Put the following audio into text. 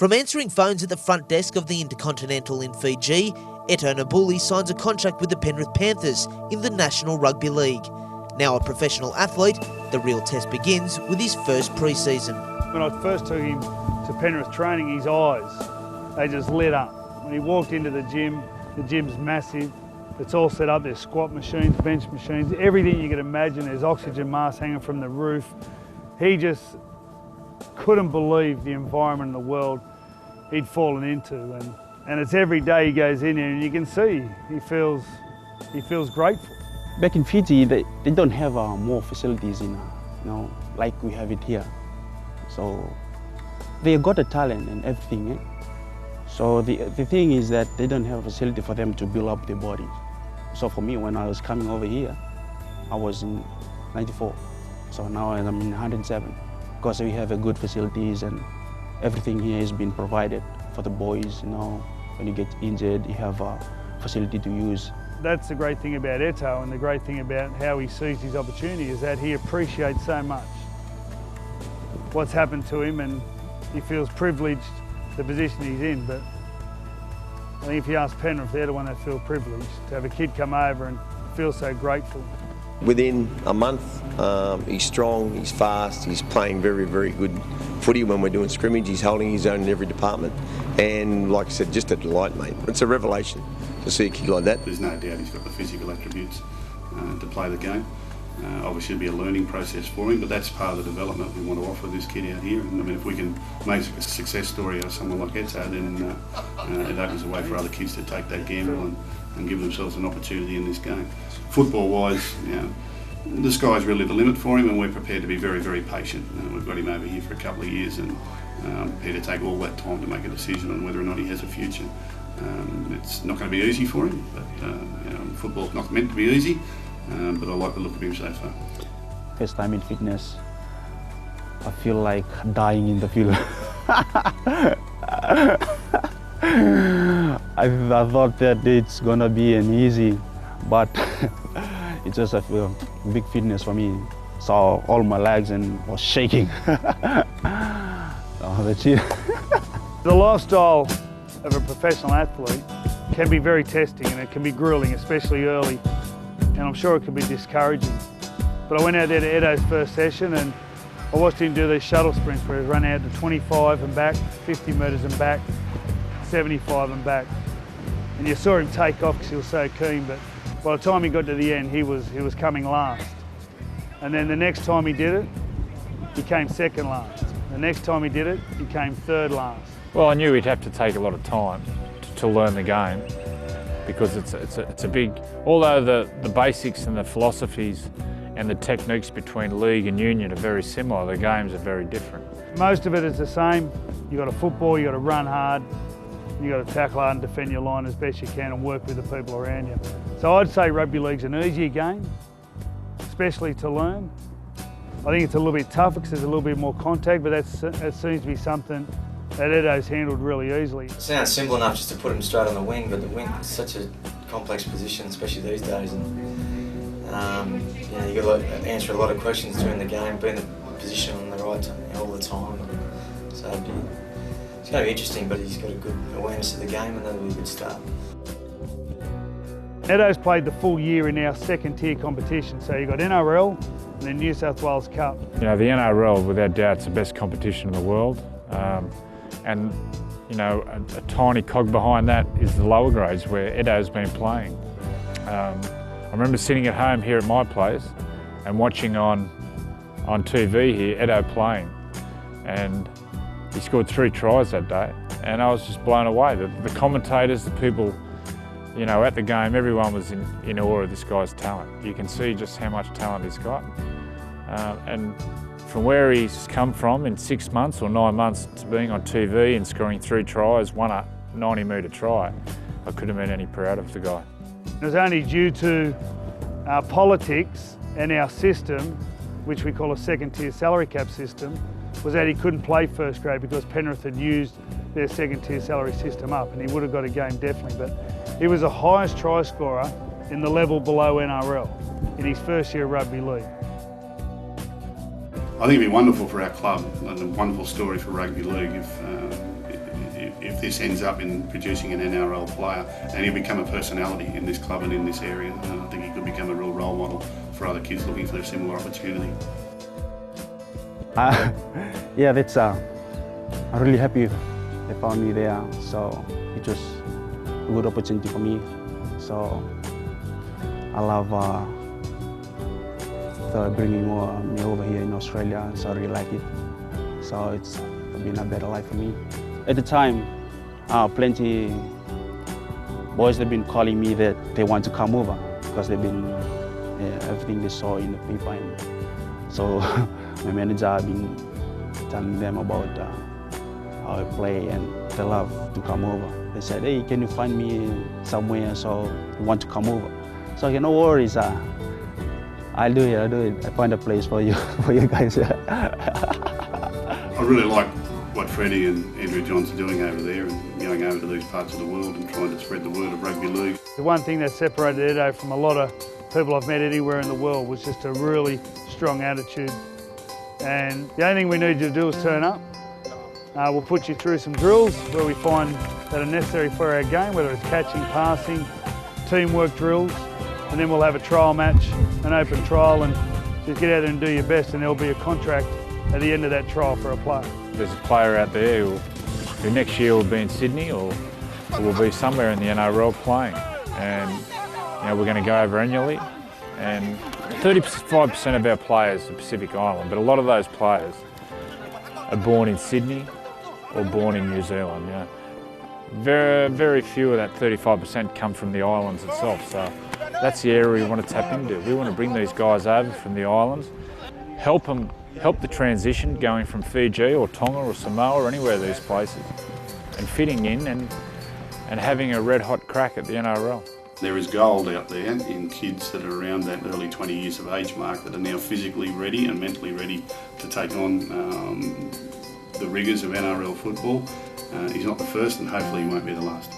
From answering phones at the front desk of the InterContinental in Fiji, Etonia Nabuli signs a contract with the Penrith Panthers in the National Rugby League. Now a professional athlete, the real test begins with his first pre-season. When I first took him to Penrith training, his eyes, they just lit up. When he walked into the gym's massive. It's all set up, there's squat machines, bench machines, everything you can imagine. There's oxygen masks hanging from the roof. He just couldn't believe the environment in the world he'd fallen into. And it's every day he goes in here and you can see he feels grateful. Back in Fiji, they don't have more facilities like we have it here. So they got a talent and everything. So the thing is that they don't have a facility for them to build up their bodies. So for me, when I was coming over here, I was in 94. So now I'm in 107. Because we have a good facilities and everything here has been provided for the boys. When you get injured, you have a facility to use. That's the great thing about Eto, and the great thing about how he sees his opportunity is that he appreciates so much what's happened to him, and he feels privileged the position he's in. But I think if you ask Penrith, they're the one that feel privileged to have a kid come over and feel so grateful. Within a month, he's strong, he's fast, he's playing very, very good footy when we're doing scrimmage. He's holding his own in every department. And like I said, just a delight, mate. It's a revelation to see a kid like that. There's no doubt he's got the physical attributes to play the game. Obviously it'll be a learning process for him, but that's part of the development we want to offer this kid out here. And I mean, if we can make a success story out of someone like Eto, then it opens the way for other kids to take that gamble and give themselves an opportunity in this game. Football-wise, the sky's really the limit for him, and we're prepared to be very, very patient. We've got him over here for a couple of years, and prepared to take all that time to make a decision on whether or not he has a future. It's not going to be easy for him, but football's not meant to be easy. But I like the look of him so far. First time in fitness, I feel like dying in the field. I thought that it's gonna be an easy, but it's just a big fitness for me. Saw all my legs and was shaking. That's it. The lifestyle of a professional athlete can be very testing, and it can be grueling, especially early. And I'm sure it could be discouraging. But I went out there to Eto's first session and I watched him do these shuttle sprints where he'd run out to 25 and back, 50 metres and back, 75 and back. And you saw him take off because he was so keen, but by the time he got to the end, he was coming last. And then the next time he did it, he came second last. The next time he did it, he came third last. Well, I knew he'd have to take a lot of time to learn the game, because it's a big, although the basics and the philosophies and the techniques between league and union are very similar, the games are very different. Most of it is the same. You've got to football, you've got to run hard, you've got to tackle hard and defend your line as best you can and work with the people around you. So I'd say rugby league's an easier game, especially to learn. I think it's a little bit tougher because there's a little bit more contact, but that seems to be something that Eto's handled really easily. It sounds simple enough just to put him straight on the wing, but the wing is such a complex position, especially these days. And you've got to answer a lot of questions during the game, be in the position on the right time all the time. So it's going to be interesting, but he's got a good awareness of the game, and that'll be a good start. Eto's played the full year in our second tier competition, so you've got NRL and then New South Wales Cup. The NRL, without doubt, is the best competition in the world. And a tiny cog behind that is the lower grades where Eto's been playing. I remember sitting at home here at my place and watching on TV here Eto playing, and he scored 3 tries that day, and I was just blown away. The commentators, the people at the game, everyone was in awe of this guy's talent. You can see just how much talent he's got. And from where he's come from in 6 months or 9 months to being on TV and scoring 3 tries, won a 90-metre try, I couldn't have been any prouder of the guy. It was only due to our politics and our system, which we call a second-tier salary cap system, was that he couldn't play first grade because Penrith had used their second-tier salary system up, and he would have got a game definitely. But he was the highest try scorer in the level below NRL in his first year of rugby league. I think it'd be wonderful for our club and a wonderful story for Rugby League if this ends up in producing an NRL player and he'll become a personality in this club and in this area. And I think he could become a real role model for other kids looking for a similar opportunity. Yeah, that's. I'm really happy they found me there. So it was a good opportunity for me. So I love bringing me over here in Australia. So I really like it. So it's been a better life for me. At the time, plenty boys have been calling me that they want to come over because they've been everything they saw in the paper. And so my manager have been telling them about how I play and they love to come over. They said, hey, can you find me somewhere so you want to come over? So I said, no worries, I'll do it. I find a place for you, for you guys. I really like what Freddie and Andrew Johns are doing over there and going over to these parts of the world and trying to spread the word of rugby league. The one thing that separated Edo from a lot of people I've met anywhere in the world was just a really strong attitude. And the only thing we need you to do is turn up. We'll put you through some drills where we find that are necessary for our game, whether it's catching, passing, teamwork drills, and then we'll have a trial match, an open trial, and just get out there and do your best, and there'll be a contract at the end of that trial for a player. There's a player out there who next year will be in Sydney or will be somewhere in the NRL playing, and we're going to go over annually. And 35% of our players are Pacific Island, but a lot of those players are born in Sydney or born in New Zealand. Very, very few of that 35% come from the islands itself. So that's the area we want to tap into. We want to bring these guys over from the islands, help the transition going from Fiji or Tonga or Samoa or anywhere of these places, and fitting in and having a red hot crack at the NRL. There is gold out there in kids that are around that early 20 years of age mark that are now physically ready and mentally ready to take on the rigours of NRL football. He's not the first and hopefully he won't be the last.